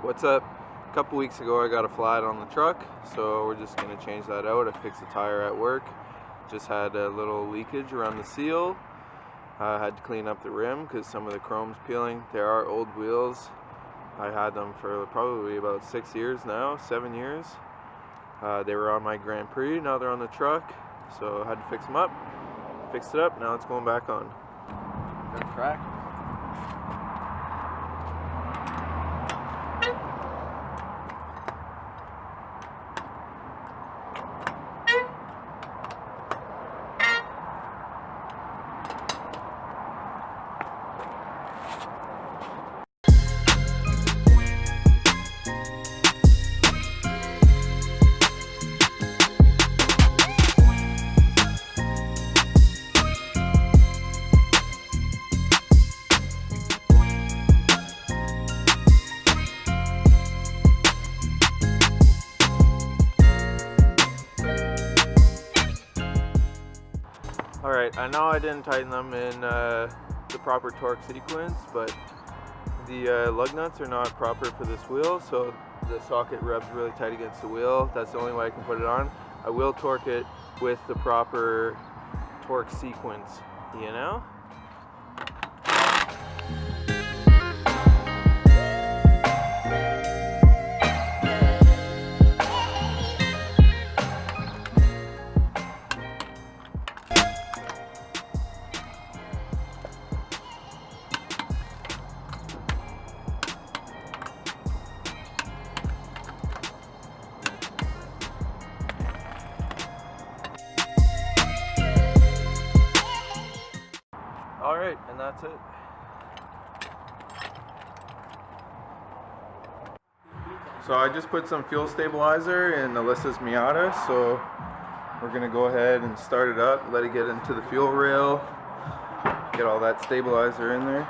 What's up? A couple weeks ago I got a flat on the truck, so we're just going to change that out. I fixed the tire at work. Just had a little leakage around the seal. I had to clean up the rim because some of the chrome's peeling. There are old wheels. I had them for probably about 6 years now, 7 years. They were on my Grand Prix, now they're on the truck, so I had to fix them up. Fixed it up, now it's going back on. Good crack. Alright, I know I didn't tighten them in the proper torque sequence, but the lug nuts are not proper for this wheel, so the socket rubs really tight against the wheel. That's the only way I can put it on. I will torque it with the proper torque sequence, you know? Alright, and that's it. So I just put some fuel stabilizer in Alyssa's Miata, so we're going to go ahead and start it up, let it get into the fuel rail, get all that stabilizer in there.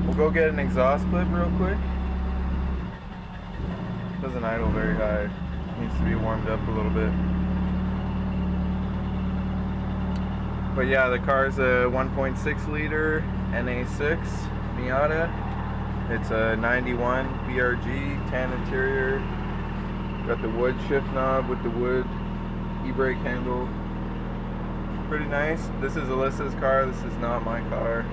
We'll go get an exhaust clip real quick. Doesn't idle very high. Needs to be warmed up a little bit. But yeah, the car's a 1.6 liter NA6 Miata. It's a 91 BRG, tan interior. Got the wood shift knob with the wood e-brake handle. Pretty nice. This is Alyssa's car, this is not my car.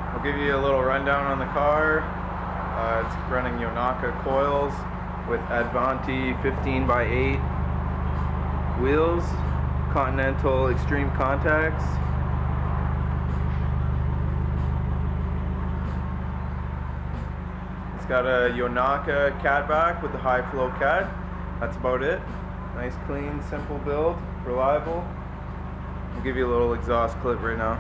I'll give you a little rundown on the car. It's running Yonaka coils with Advanti 15x8 wheels, Continental Extreme contacts. It's got a Yonaka cat back with the high flow cat. That's about it. Nice, clean, simple build, reliable. I'll give you a little exhaust clip right now.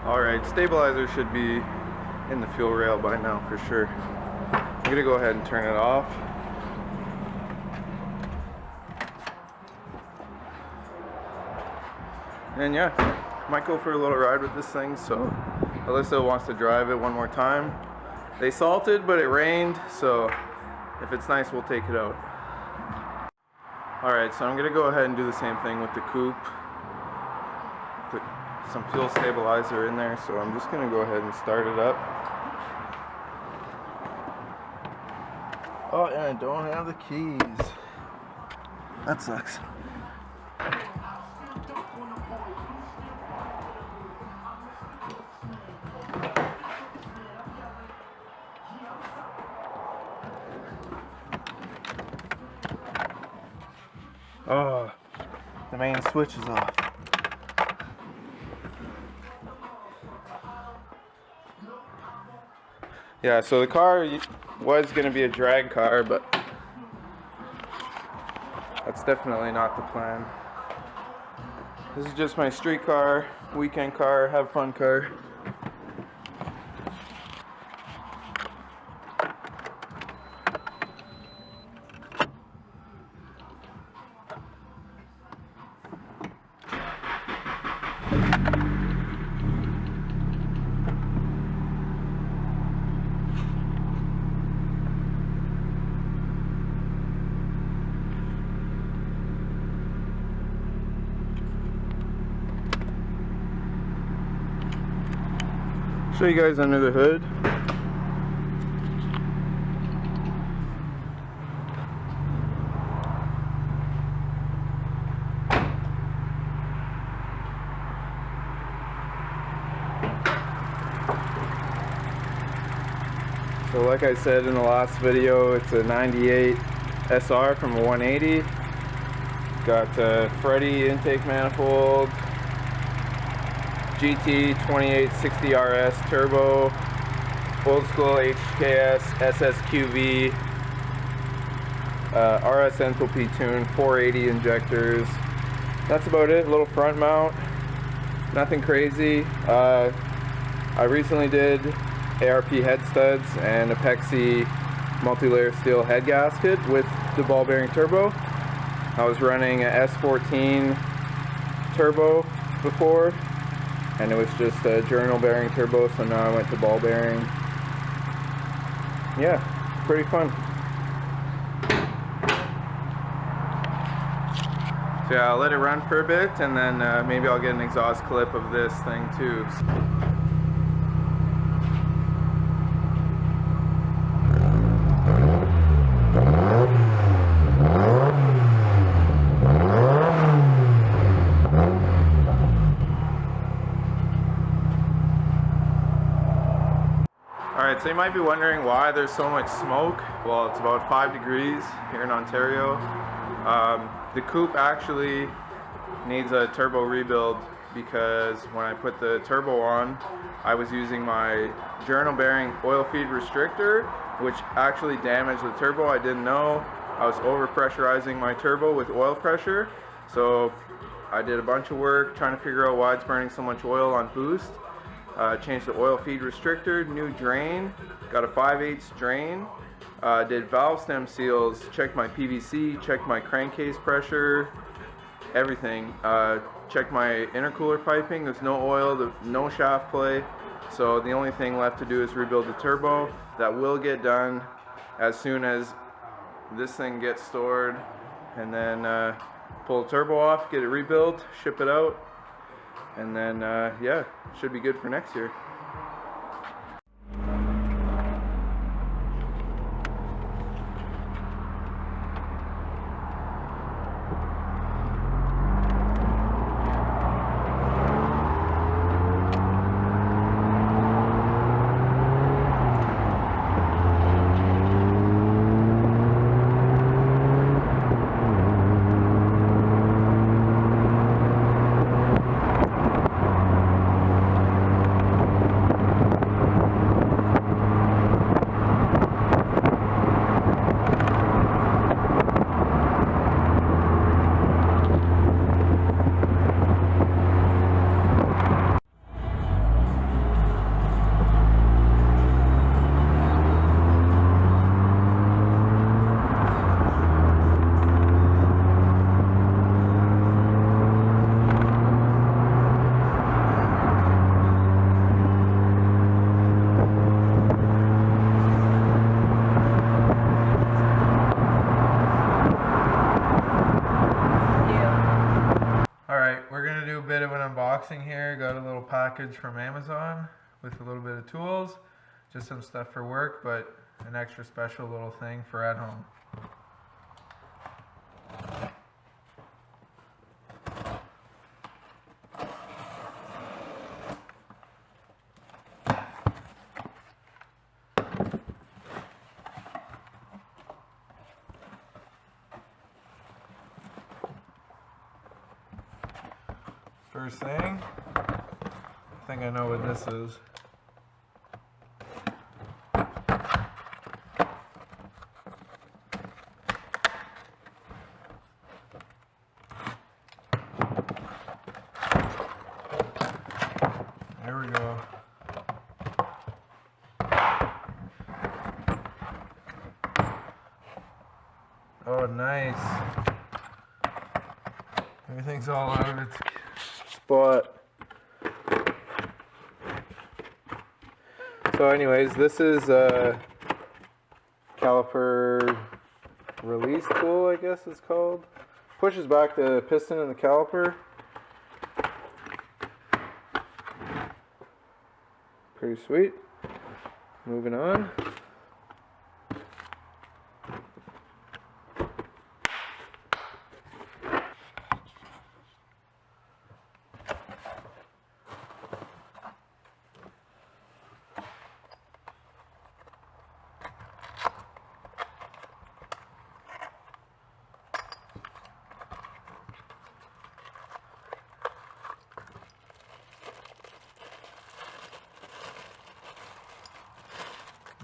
Alright, stabilizer should be in the fuel rail by now for sure. I'm going to go ahead and turn it off. And yeah, might go for a little ride with this thing, so Alyssa wants to drive it one more time. They salted, but it rained, so if it's nice, we'll take it out. Alright, so I'm going to go ahead and do the same thing with the coupe. Put some fuel stabilizer in there, so I'm just going to go ahead and start it up. Oh, and I don't have the keys. That sucks. Oh, the main switch is off. Yeah, so the car was going to be a drag car, but that's definitely not the plan. This is just my street car, weekend car, have fun car. Show you guys under the hood. So like I said in the last video, it's a 98 SR from a 180. Got a Freddy intake manifold, GT 2860 RS turbo, old school HKS SSQV, RS enthalpy tune, 480 injectors. That's about it. Little front mount, nothing crazy. I recently did ARP head studs and a Pexi multi-layer steel head gasket with the ball bearing turbo. I was running a S14 turbo before, and it was just a journal bearing turbo, so now I went to ball bearing. Yeah, pretty fun. So yeah, I'll let it run for a bit, and then maybe I'll get an exhaust clip of this thing too. Alright, so you might be wondering why there's so much smoke. Well, it's about 5 degrees here in Ontario. The coupe actually needs a turbo rebuild because when I put the turbo on, I was using my journal bearing oil feed restrictor, which actually damaged the turbo. I didn't know. I was over pressurizing my turbo with oil pressure. So I did a bunch of work trying to figure out why it's burning so much oil on boost. Changed the oil feed restrictor, new drain, got a 5/8 drain, did valve stem seals, checked my PVC, checked my crankcase pressure, everything. Checked my intercooler piping, there's no oil, no shaft play, so the only thing left to do is rebuild the turbo. That will get done as soon as this thing gets stored, and then pull the turbo off, get it rebuilt, ship it out. And then, yeah, should be good for next year. Do a bit of an unboxing here. Got a little package from Amazon with a little bit of tools, just some stuff for work, but an extra special little thing for at home. First thing, I think I know what this is. There we go. Oh, nice. Everything's all out of its spot. So anyways, this is a caliper release tool, I guess it's called. Pushes back the piston in the caliper. Pretty sweet. Moving on.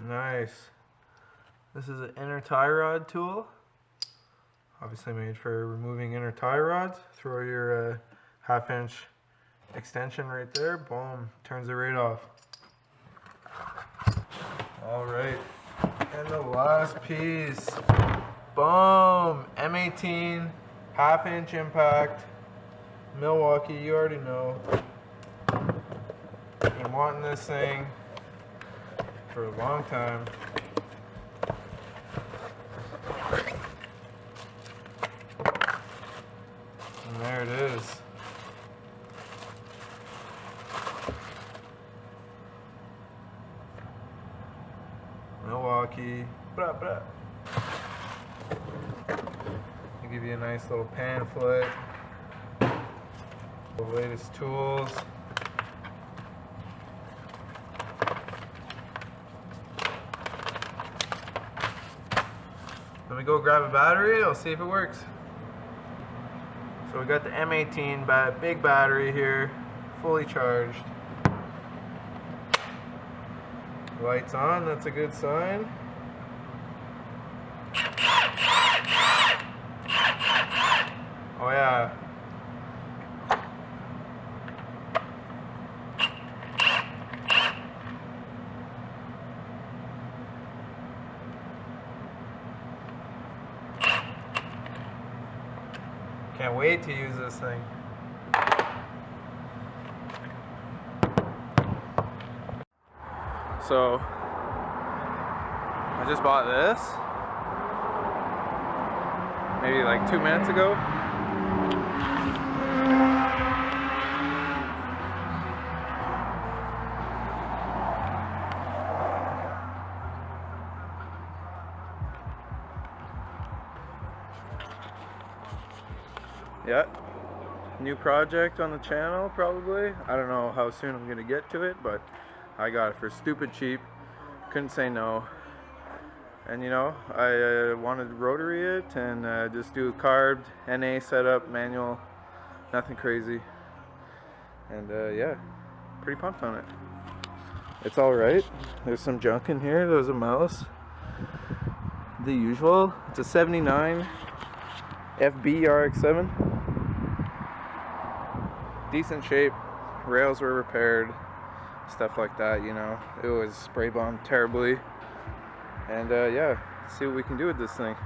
Nice. This is an inner tie rod tool. Obviously made for removing inner tie rods. Throw your 1/2 inch extension right there. Boom. Turns it right off. Alright. And the last piece. Boom. M18. 1/2 inch impact. Milwaukee. You already know. Been wanting this thing for a long time. And there it is. Milwaukee. Blah, blah. I'll give you a nice little pamphlet. The latest tools. Let me go grab a battery, I'll see if it works. So we got the M18 big battery here, fully charged. Lights on, that's a good sign. Oh yeah. Can't wait to use this thing. So, I just bought this maybe like 2 minutes ago. Yeah, new project on the channel probably. I don't know how soon I'm gonna get to it, but I got it for stupid cheap. Couldn't say no. And you know, I wanted to rotary it and just do a carbed NA setup, manual, nothing crazy. And yeah, pretty pumped on it. It's alright. There's some junk in here. There's a mouse. The usual. It's a 79 FB RX-7. Decent shape. Rails were repaired. Stuff like that, you know. It was spray bombed terribly. And yeah, let's see what we can do with this thing.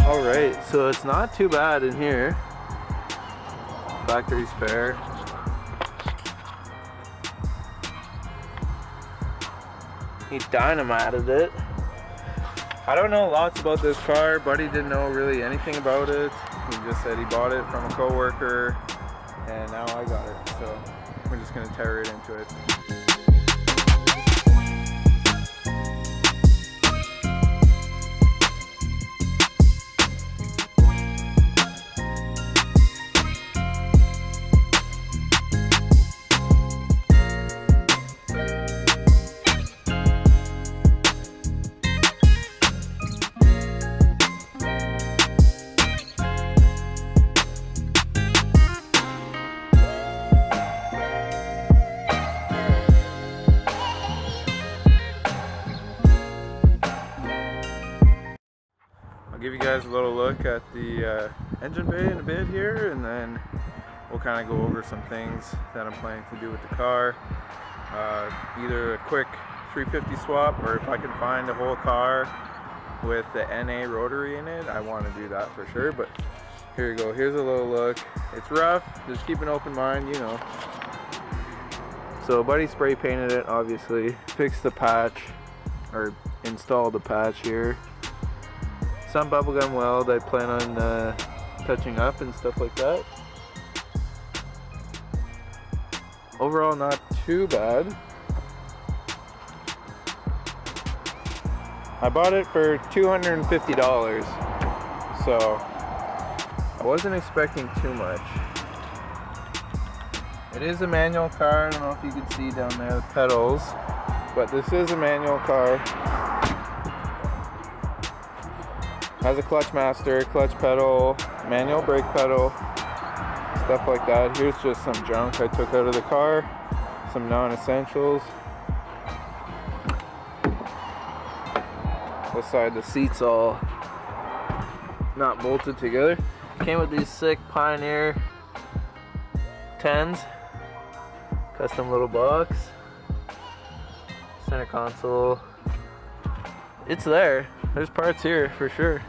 Alright, Alright, so it's not too bad in here. Factory spare. He dynamited it. I don't know lots about this car. Buddy didn't know really anything about it. He just said he bought it from a coworker, and now I got it. So we're just gonna tear it into it. I'll give you guys a little look at the engine bay in a bit here, and then we'll kind of go over some things that I'm planning to do with the car. Either a quick 350 swap, or if I can find a whole car with the NA rotary in it, I want to do that for sure. But here you go, here's a little look. It's rough, just keep an open mind, you know. So buddy spray painted it, obviously, fixed the patch, or installed the patch here. Some bubblegum weld I plan on touching up and stuff like that. Overall, not too bad. I bought it for $250, so I wasn't expecting too much. It is a manual car. I don't know if you can see down there the pedals, but this is a manual car. Has a clutch master, clutch pedal, manual brake pedal, stuff like that. Here's just some junk I took out of the car, some non-essentials. This side, the seats all not bolted together. Came with these sick Pioneer 10s, custom little box, center console. It's there. There's parts here for sure.